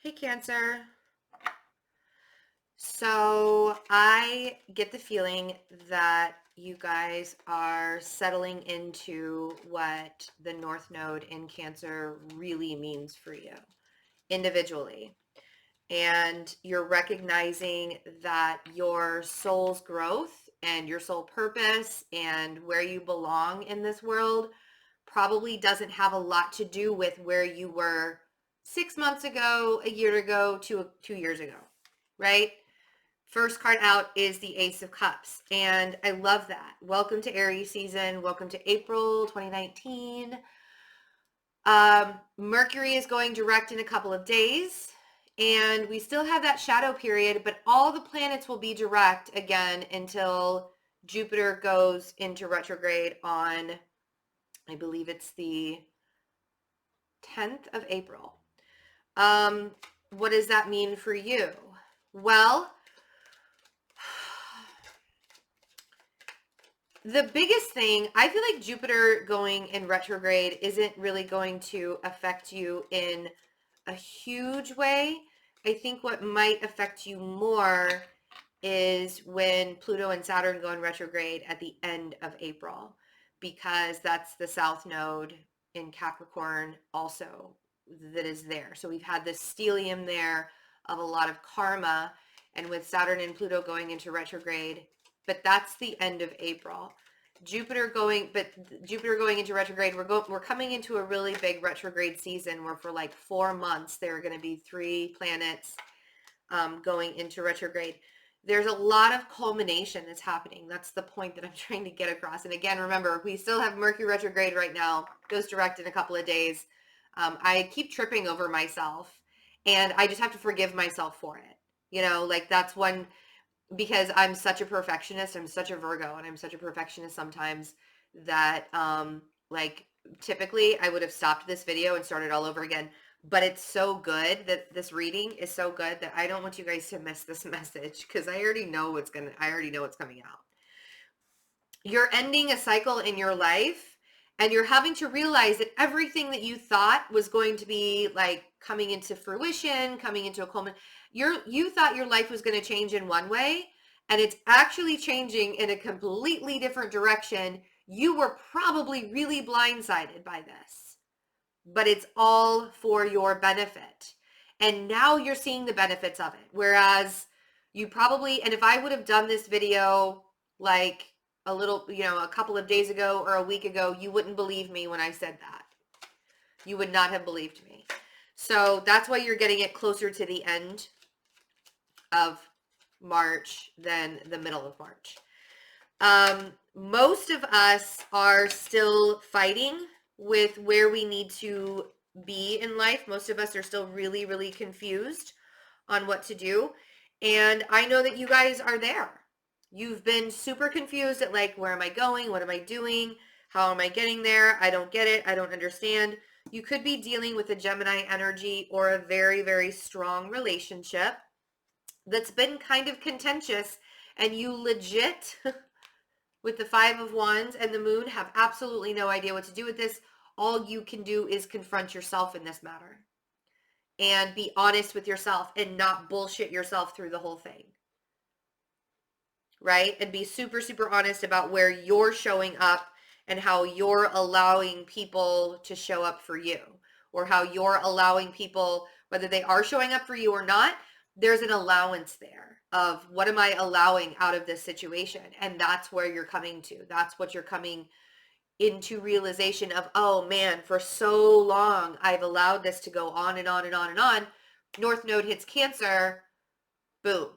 Hey, Cancer. So I get the feeling that you guys are settling into what the North Node in Cancer really means for you individually. And you're recognizing that your soul's growth and your soul purpose and where you belong in this world probably doesn't have a lot to do with where you were 6 months ago, a year ago, 2 years ago, right? First card out is the Ace of Cups, and I love that. Welcome to Aries season. Welcome to April 2019. Mercury is going direct in a couple of days, and we still have that shadow period, but all the planets will be direct again until Jupiter goes into retrograde on, I believe it's the 10th of April. What does that mean for you? Well, the biggest thing, I feel like Jupiter going in retrograde isn't really going to affect you in a huge way. I think what might affect you more is when Pluto and Saturn go in retrograde at the end of April, because that's the South Node in Capricorn also that is there. So we've had this stellium there of a lot of karma, and with Saturn and Pluto going into retrograde, but that's the end of April. Jupiter going into retrograde, we're coming into a really big retrograde season where for like 4 months there are going to be 3 planets going into retrograde. There's a lot of culmination that's happening. That's the point that I'm trying to get across. And again, remember, we still have Mercury retrograde right now, goes direct in a couple of days. I keep tripping over myself, and I just have to forgive myself for it. Like that's one, because I'm such a perfectionist. I'm such a Virgo, and I'm such a perfectionist sometimes that like typically I would have stopped this video and started all over again. But it's so good, that this reading is so good, that I don't want you guys to miss this message, because I already know what's coming out. You're ending a cycle in your life, and you're having to realize that everything that you thought was going to be like coming into fruition, coming into a culmination, you thought your life was going to change in one way, and it's actually changing in a completely different direction. You were probably really blindsided by this, but it's all for your benefit. And now you're seeing the benefits of it. Whereas you probably, and if I would have done this video like a couple of days ago or a week ago, you wouldn't believe me when I said that. You would not have believed me. So that's why you're getting it closer to the end of March than the middle of March. Most of us are still fighting with where we need to be in life. Most of us are still really, really confused on what to do. And I know that you guys are there. You've been super confused at like, where am I going? What am I doing? How am I getting there? I don't get it. I don't understand. You could be dealing with a Gemini energy or a very, very strong relationship that's been kind of contentious, and you legit with the 5 of Wands and the Moon have absolutely no idea what to do with this. All you can do is confront yourself in this matter and be honest with yourself and not bullshit yourself through the whole thing. Right? And be super, super honest about where you're showing up and how you're allowing people to show up for you, or how you're allowing people, whether they are showing up for you or not, there's an allowance there of what am I allowing out of this situation? And that's where you're coming to. That's what you're coming into realization of, oh man, for so long I've allowed this to go on and on and on and on. North Node hits Cancer, boom.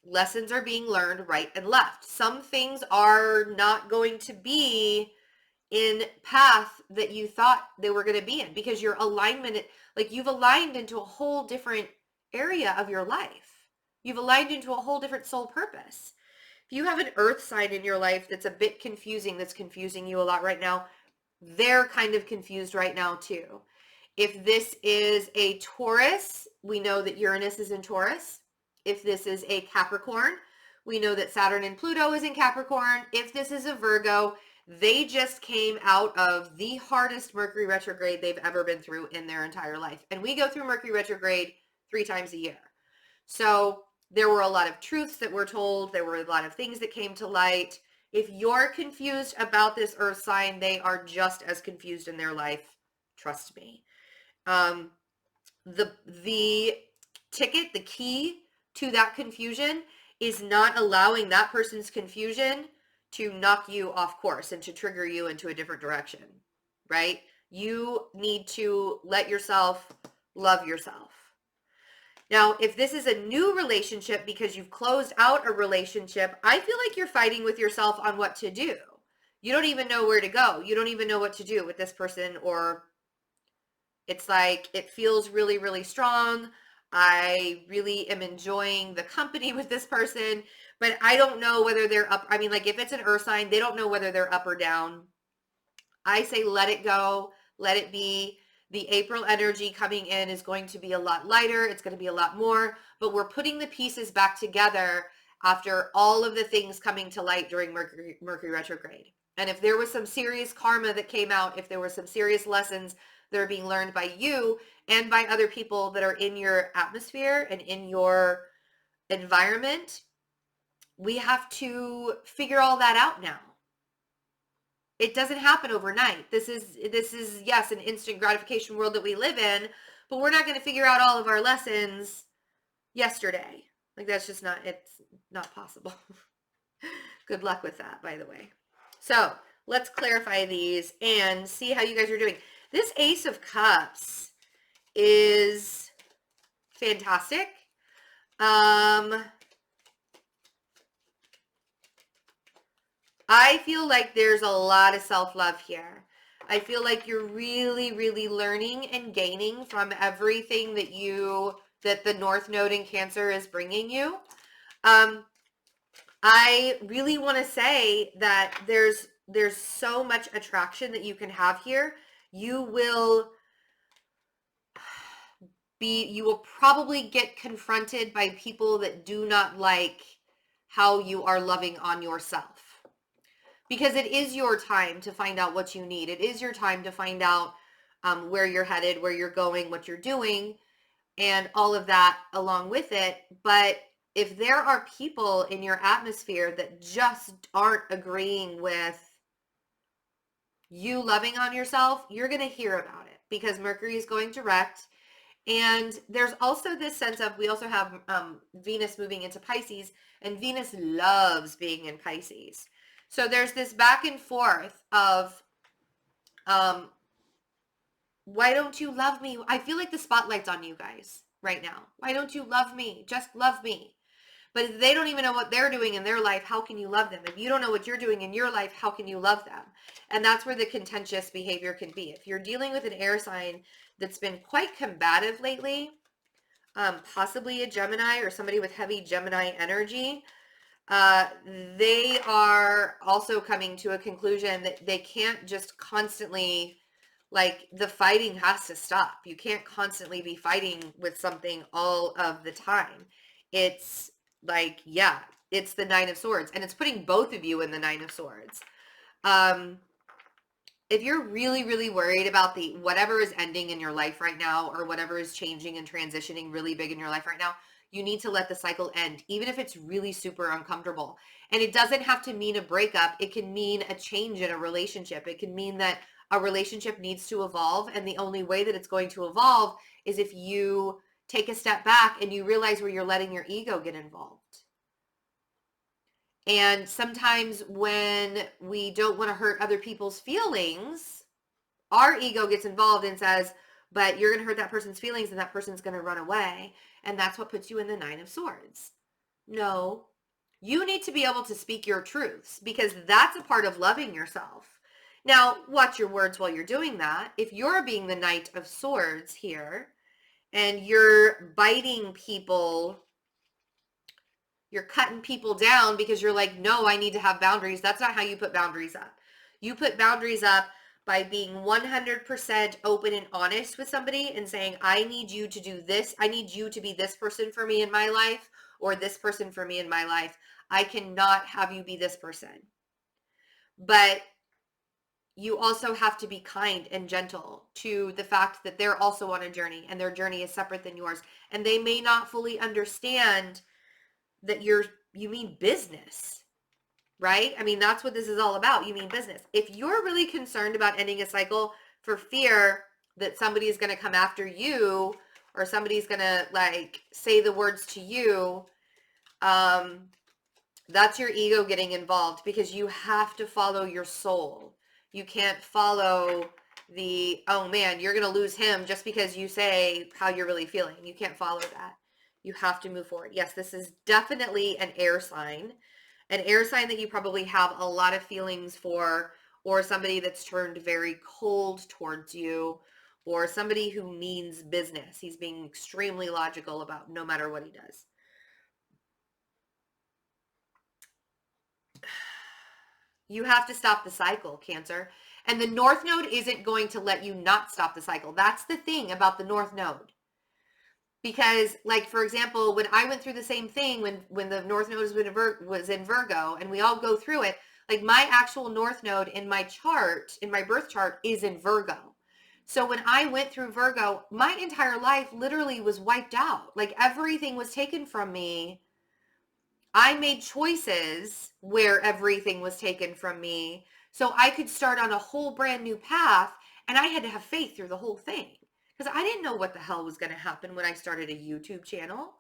Lessons are being learned right and left. Some things are not going to be in path that you thought they were going to be in, because your alignment, like you've aligned into a whole different area of your life. You've aligned into a whole different soul purpose. If you have an earth sign in your life that's a bit confusing, that's confusing you a lot right now, they're kind of confused right now too. If this is a Taurus, we know that Uranus is in Taurus. If this is a Capricorn, we know that Saturn and Pluto is in Capricorn. If this is a Virgo, They just came out of the hardest Mercury retrograde they've ever been through in their entire life. And we go through Mercury retrograde 3 times a year. So there were a lot of truths that were told. There were a lot of things that came to light. If you're confused about this earth sign, they are just as confused in their life. Trust me. The ticket, the key to that confusion is not allowing that person's confusion to knock you off course and to trigger you into a different direction, right? You need to let yourself love yourself. Now, if this is a new relationship because you've closed out a relationship, I feel like you're fighting with yourself on what to do. You don't even know where to go. You don't even know what to do with this person, or it's like it feels really, really strong. I really am enjoying the company with this person, but I don't know whether they're up. I mean, like if it's an earth sign, they don't know whether they're up or down. I say let it go, let it be. The April energy coming in is going to be a lot lighter. It's going to be a lot more, but we're putting the pieces back together after all of the things coming to light during Mercury retrograde. And if there was some serious karma that came out, if there were some serious lessons that are being learned by you and by other people that are in your atmosphere and in your environment, we have to figure all that out now. It doesn't happen overnight. This is yes, an instant gratification world that we live in, but we're not going to figure out all of our lessons yesterday. Like that's just not, it's not possible. Good luck with that, by the way. So let's clarify these and see how you guys are doing. This Ace of Cups is fantastic. I feel like there's a lot of self-love here. I feel like you're really, really learning and gaining from everything that the North Node in Cancer is bringing you. I really want to say that there's so much attraction that you can have here. You will probably get confronted by people that do not like how you are loving on yourself. Because it is your time to find out what you need. It is your time to find out where you're headed, where you're going, what you're doing, and all of that along with it. But if there are people in your atmosphere that just aren't agreeing with you loving on yourself, you're going to hear about it because Mercury is going direct. And there's also this sense of, we also have Venus moving into Pisces, and Venus loves being in Pisces. So there's this back and forth of, why don't you love me? I feel like the spotlight's on you guys right now. Why don't you love me? Just love me. But if they don't even know what they're doing in their life, how can you love them? If you don't know what you're doing in your life, how can you love them? And that's where the contentious behavior can be. If you're dealing with an air sign that's been quite combative lately, possibly a Gemini or somebody with heavy Gemini energy, they are also coming to a conclusion that they can't just constantly, like, the fighting has to stop. You can't constantly be fighting with something all of the time. It's like, yeah, it's the Nine of Swords, and it's putting both of you in the Nine of Swords. If you're really, really worried about whatever is ending in your life right now, or whatever is changing and transitioning really big in your life right now, you need to let the cycle end, even if it's really super uncomfortable. And it doesn't have to mean a breakup. It can mean a change in a relationship. It can mean that a relationship needs to evolve. And the only way that it's going to evolve is if you take a step back and you realize where you're letting your ego get involved. And sometimes when we don't want to hurt other people's feelings, our ego gets involved and says, but you're going to hurt that person's feelings and that person's going to run away. And that's what puts you in the Nine of Swords. No, you need to be able to speak your truths, because that's a part of loving yourself. Now, watch your words while you're doing that. If you're being the Knight of Swords here and you're biting people, you're cutting people down because you're like, no, I need to have boundaries. That's not how you put boundaries up. You put boundaries up by being 100% open and honest with somebody and saying, I need you to do this. I need you to be this person for me in my life, or this person for me in my life. I cannot have you be this person. But you also have to be kind and gentle to the fact that they're also on a journey and their journey is separate than yours. And they may not fully understand that you mean business, right? I mean, that's what this is all about. You mean business. If you're really concerned about ending a cycle for fear that somebody is going to come after you or somebody's going to like say the words to you, that's your ego getting involved, because you have to follow your soul. You can't follow the, oh man, you're going to lose him just because you say how you're really feeling. You can't follow that. You have to move forward. Yes, this is definitely an air sign that you probably have a lot of feelings for, or somebody that's turned very cold towards you, or somebody who means business. He's being extremely logical about no matter what he does. You have to stop the cycle, Cancer. And the North Node isn't going to let you not stop the cycle. That's the thing about the North Node. Because, like, for example, when I went through the same thing when the North Node was in Virgo, and we all go through it, like my actual North Node in my chart, in my birth chart, is in Virgo. So when I went through Virgo, my entire life literally was wiped out. Like everything was taken from me. I made choices where everything was taken from me so I could start on a whole brand new path, and I had to have faith through the whole thing because I didn't know what the hell was going to happen when I started a YouTube channel,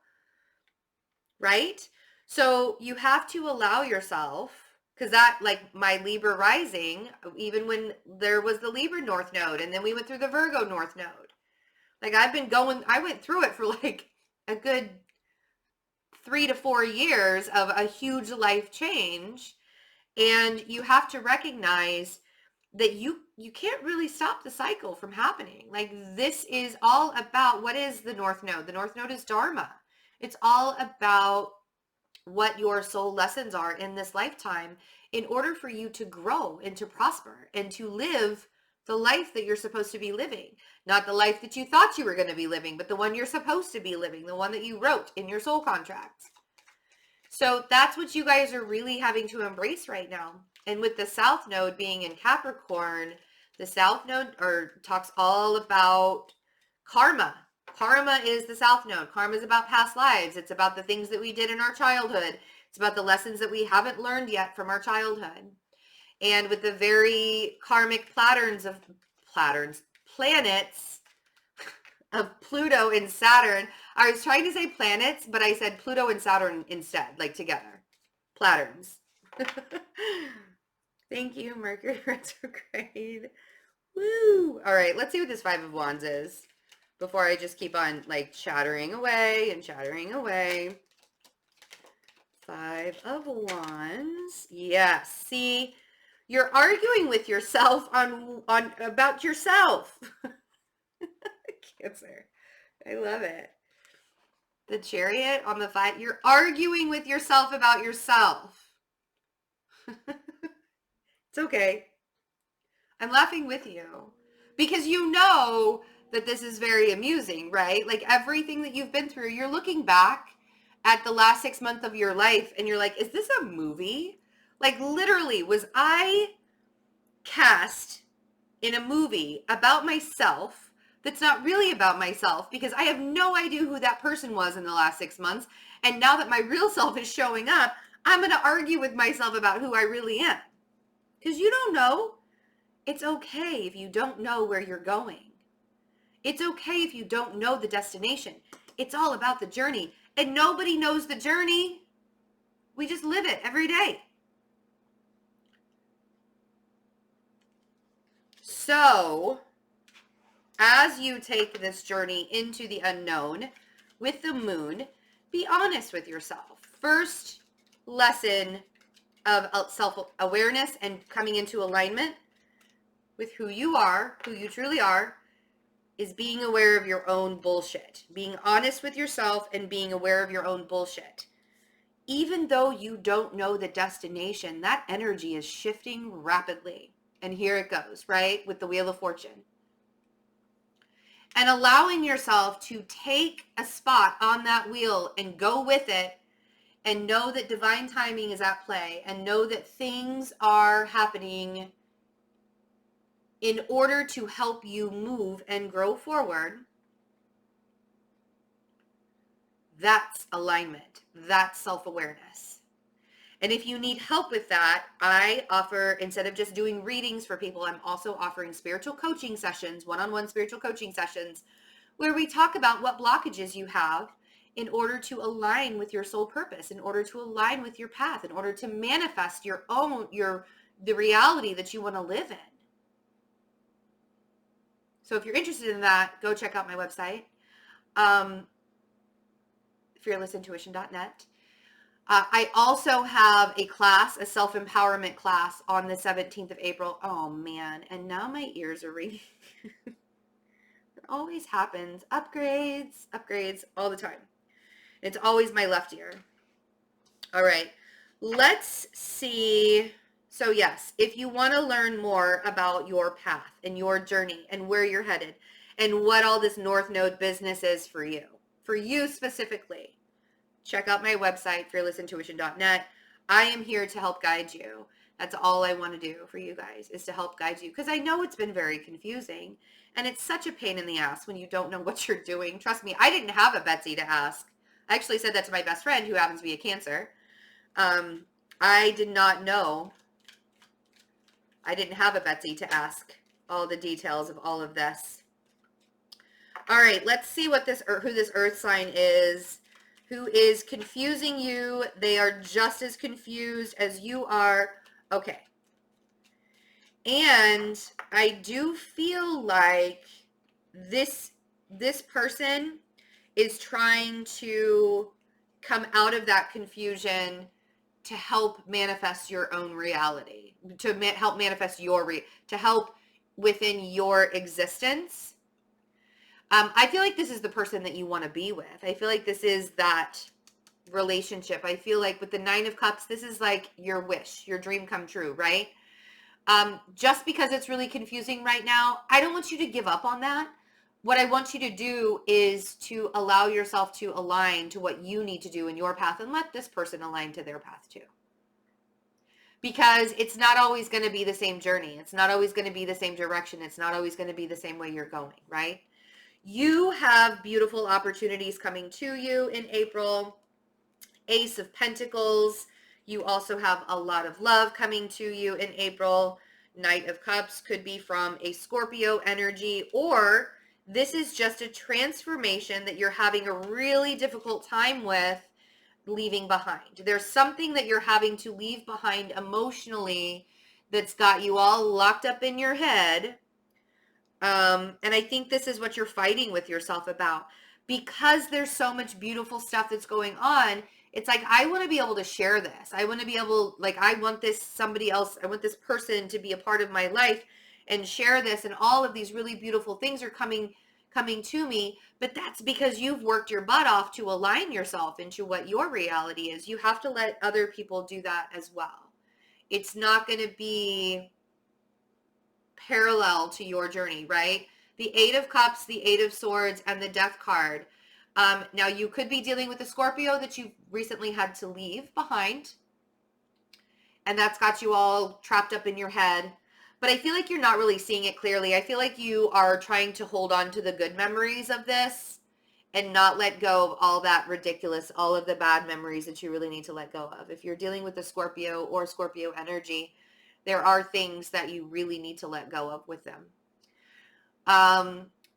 right? So you have to allow yourself, because that, like my Libra rising, even when there was the Libra North Node and then we went through the Virgo North Node, like I went through it for like a good 3 to 4 years of a huge life change. And you have to recognize that you can't really stop the cycle from happening. Like this is all about, what is the North Node? The North Node is Dharma. It's all about what your soul lessons are in this lifetime in order for you to grow and to prosper and to live the life that you're supposed to be living. Not the life that you thought you were going to be living, but the one you're supposed to be living, the one that you wrote in your soul contracts. So that's what you guys are really having to embrace right now. And with the South Node being in Capricorn, the South Node talks all about karma. Karma is the South Node. Karma is about past lives. It's about the things that we did in our childhood. It's about the lessons that we haven't learned yet from our childhood. And with the very karmic planets of Pluto and Saturn. I was trying to say planets, but I said Pluto and Saturn instead, like together. Patterns. Thank you, Mercury retrograde. Woo! All right, let's see what this Five of Wands is before I just keep on like chattering away and chattering away. Five of Wands. Yes. See, you're arguing with yourself on about yourself. Cancer. I love it. The Chariot on the five. You're arguing with yourself about yourself. It's okay. I'm laughing with you because you know that this is very amusing, right? Like everything that you've been through, you're looking back at the last 6 months of your life and you're like, is this a movie? Like literally, was I cast in a movie about myself that's not really about myself, because I have no idea who that person was in the last 6 months. And now that my real self is showing up, I'm going to argue with myself about who I really am. Because you don't know. It's okay if you don't know where you're going. It's okay if you don't know the destination. It's all about the journey. And nobody knows the journey. We just live it every day. So, as you take this journey into the unknown with the moon, be honest with yourself. First lesson of self-awareness and coming into alignment with who you are, who you truly are, is being aware of your own bullshit. Being honest with yourself and being aware of your own bullshit. Even though you don't know the destination, that energy is shifting rapidly. And here it goes, right? With the Wheel of Fortune. And allowing yourself to take a spot on that wheel and go with it and know that divine timing is at play and know that things are happening in order to help you move and grow forward, that's alignment. That's self-awareness. And if you need help with that, I offer, instead of just doing readings for people, I'm also offering spiritual coaching sessions, one-on-one spiritual coaching sessions, where we talk about what blockages you have in order to align with your soul purpose, in order to align with your path, in order to manifest the reality that you want to live in. So if you're interested in that, go check out my website, fearlessintuition.net. I also have a class, a self-empowerment class on the 17th of April. Oh man, and now my ears are ringing. It always happens. Upgrades all the time. It's always my left ear. All right, let's see. So yes, if you want to learn more about your path and your journey and where you're headed and what all this North Node business is for you specifically, check out my website, fearlessintuition.net. I am here to help guide you. That's all I want to do for you guys, is to help guide you, because I know it's been very confusing and it's such a pain in the ass when you don't know what you're doing. Trust me, I didn't have a Betsy to ask. I actually said that to my best friend, who happens to be a Cancer. I did not know. I didn't have a Betsy to ask all the details of all of this. All right, let's see what who this earth sign is, who is confusing you. They are just as confused as you are. Okay. And I do feel like this person is trying to come out of that confusion to help manifest your own reality, to help manifest to help within your existence. I feel like this is the person that you want to be with. I feel like this is that relationship. I feel like with the 9 of Cups, this is like your wish, your dream come true, right? Just because it's really confusing right now, I don't want you to give up on that. What I want you to do is to allow yourself to align to what you need to do in your path, and let this person align to their path too. Because it's not always going to be the same journey. It's not always going to be the same direction. It's not always going to be the same way you're going, right? You have beautiful opportunities coming to you in April. Ace of Pentacles. You also have a lot of love coming to you in April. Knight of Cups could be from a Scorpio energy, or this is just a transformation that you're having a really difficult time with leaving behind. There's something that you're having to leave behind emotionally that's got you all locked up in your head. And I think this is what you're fighting with yourself about, because there's so much beautiful stuff that's going on. It's like, I want to be able to share this. I want to be able, like, I want this person to be a part of my life and share this. And all of these really beautiful things are coming to me. But that's because you've worked your butt off to align yourself into what your reality is. You have to let other people do that as well. It's not going to be parallel to your journey, right? The 8 of Cups, the 8 of Swords, and the Death card. Now, you could be dealing with a Scorpio that you recently had to leave behind, and that's got you all trapped up in your head. But I feel like you're not really seeing it clearly. I feel like you are trying to hold on to the good memories of this and not let go of all that ridiculous, all of the bad memories that you really need to let go of. If you're dealing with a Scorpio or Scorpio energy, there are things that you really need to let go of with them.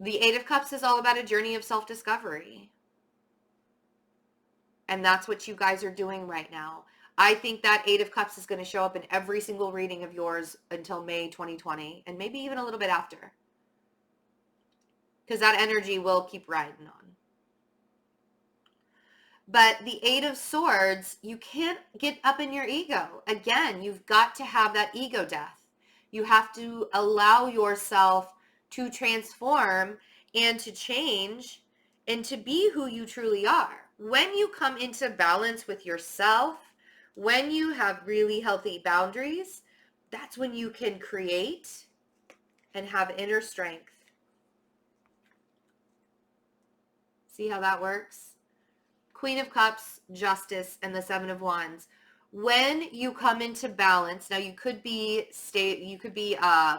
The 8 of Cups is all about a journey of self-discovery. And that's what you guys are doing right now. I think that 8 of Cups is going to show up in every single reading of yours until May 2020, and maybe even a little bit after. Because that energy will keep riding on. But the 8 of Swords, you can't get up in your ego. Again, you've got to have that ego death. You have to allow yourself to transform and to change and to be who you truly are. When you come into balance with yourself, when you have really healthy boundaries, that's when you can create and have inner strength. See how that works? Queen of Cups, Justice, and the 7 of Wands. When you come into balance, now you could be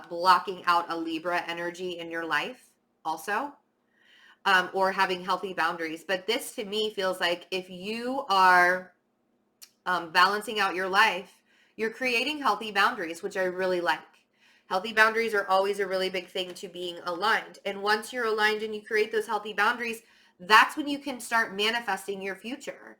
blocking out a Libra energy in your life also, or having healthy boundaries. But this to me feels like if you are balancing out your life, you're creating healthy boundaries, which I really like. Healthy boundaries are always a really big thing to being aligned. And once you're aligned and you create those healthy boundaries, that's when you can start manifesting your future.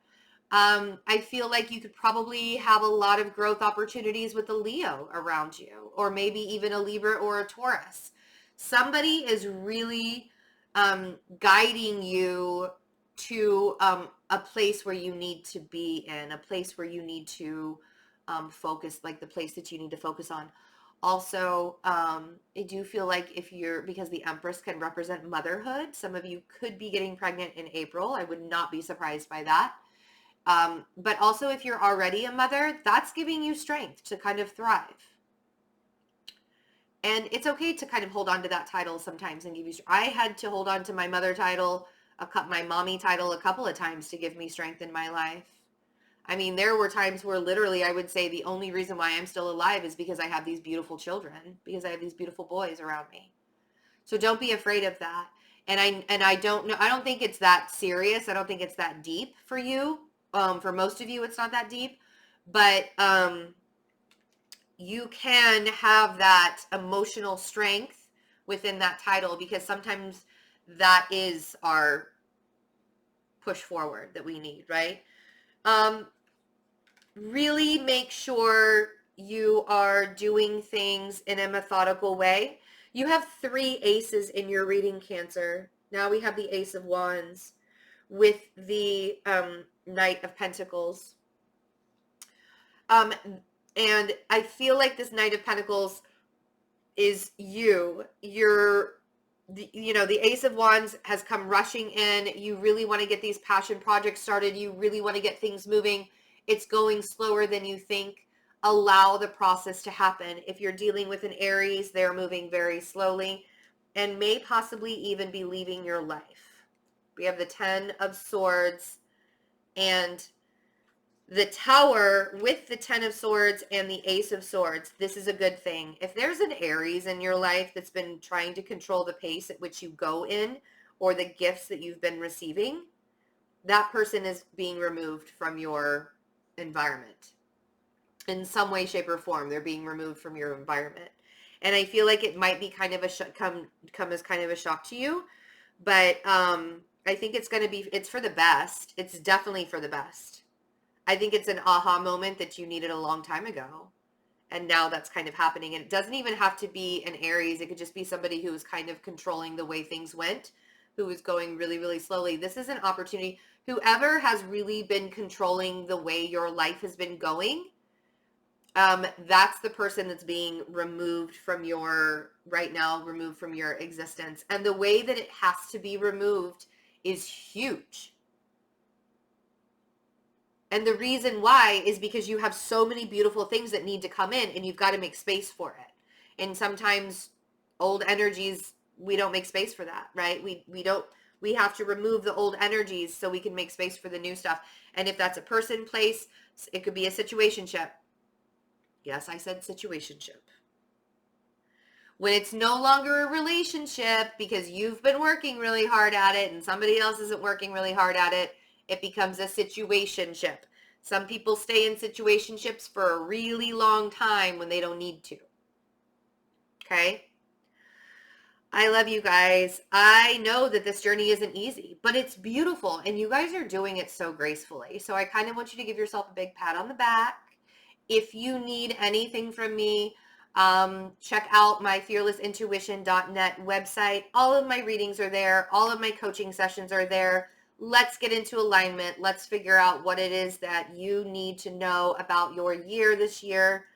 I feel like you could probably have a lot of growth opportunities with a Leo around you, or maybe even a Libra or a Taurus. Somebody is really guiding you to a place where you need to be in, a place where you need to focus, like the place that you need to focus on. Also, I do feel like because the Empress can represent motherhood, some of you could be getting pregnant in April. I would not be surprised by that. But also if you're already a mother, that's giving you strength to kind of thrive. And it's okay to kind of hold on to that title sometimes and give you, I had to hold on to my mother title, my mommy title a couple of times to give me strength in my life. I mean, there were times where literally I would say the only reason why I'm still alive is because I have these beautiful children, because I have these beautiful boys around me. So don't be afraid of that. And I don't know, I don't think it's that serious. I don't think it's that deep for you. For most of you, it's not that deep, but you can have that emotional strength within that title, because sometimes that is our push forward that we need, right? Really make sure you are doing things in a methodical way. You have 3 aces in your reading, Cancer. Now we have the Ace of Wands with the Knight of Pentacles. And I feel like this Knight of Pentacles is you. The Ace of Wands has come rushing in. You really want to get these passion projects started. You really want to get things moving. It's going slower than you think. Allow the process to happen. If you're dealing with an Aries, they're moving very slowly and may possibly even be leaving your life. We have the 10 of Swords and the Tower with the 10 of Swords and the Ace of Swords. This is a good thing. If there's an Aries in your life that's been trying to control the pace at which you go in, or the gifts that you've been receiving, that person is being removed from your environment. In some way, shape, or form, they're being removed from your environment. And I feel like it might be kind of come as kind of a shock to you, but I think it's for the best. It's definitely for the best. I think it's an aha moment that you needed a long time ago. And now that's kind of happening. And it doesn't even have to be an Aries. It could just be somebody who was kind of controlling the way things went, who was going really, really slowly. This is an opportunity. Whoever has really been controlling the way your life has been going, that's the person that's being removed from your existence. And the way that it has to be removed is huge. And the reason why is because you have so many beautiful things that need to come in, and you've got to make space for it. And sometimes old energies, we don't make space for that, right? We have to remove the old energies so we can make space for the new stuff. And if that's a person, place, it could be a situationship. Yes, I said situationship. When it's no longer a relationship because you've been working really hard at it and somebody else isn't working really hard at it, it becomes a situationship. Some people stay in situationships for a really long time when they don't need to. Okay? I love you guys. I know that this journey isn't easy, but it's beautiful, and you guys are doing it so gracefully. So I kind of want you to give yourself a big pat on the back. If you need anything from me, check out my fearlessintuition.net website. All of my readings are there. All of my coaching sessions are there. Let's get into alignment. Let's figure out what it is that you need to know about your year this year,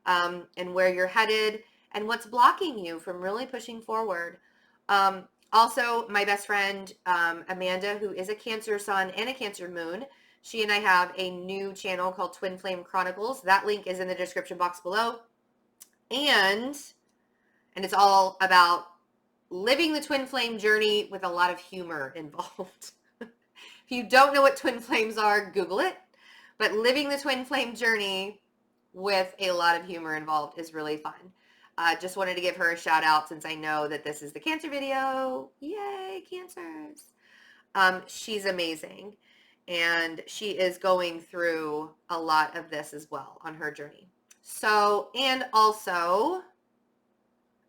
and where you're headed and what's blocking you from really pushing forward. Also, my best friend, Amanda, who is a Cancer Sun and a Cancer Moon, she and I have a new channel called Twin Flame Chronicles. That link is in the description box below. And it's all about living the twin flame journey with a lot of humor involved. If you don't know what twin flames are, Google it. But living the twin flame journey with a lot of humor involved is really fun. Just wanted to give her a shout out since I know that this is the Cancer video. Yay, Cancers. She's amazing. And she is going through a lot of this as well on her journey. So, and also,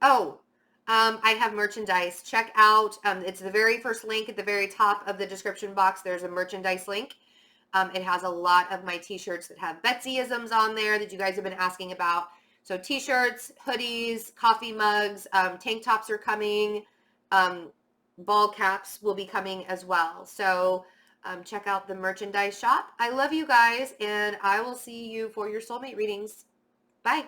I have merchandise. Check out, it's the very first link at the very top of the description box. There's a merchandise link. It has a lot of my t-shirts that have Betsyisms on there that you guys have been asking about. So t-shirts, hoodies, coffee mugs, tank tops are coming. Ball caps will be coming as well. So check out the merchandise shop. I love you guys, and I will see you for your soulmate readings. Bye.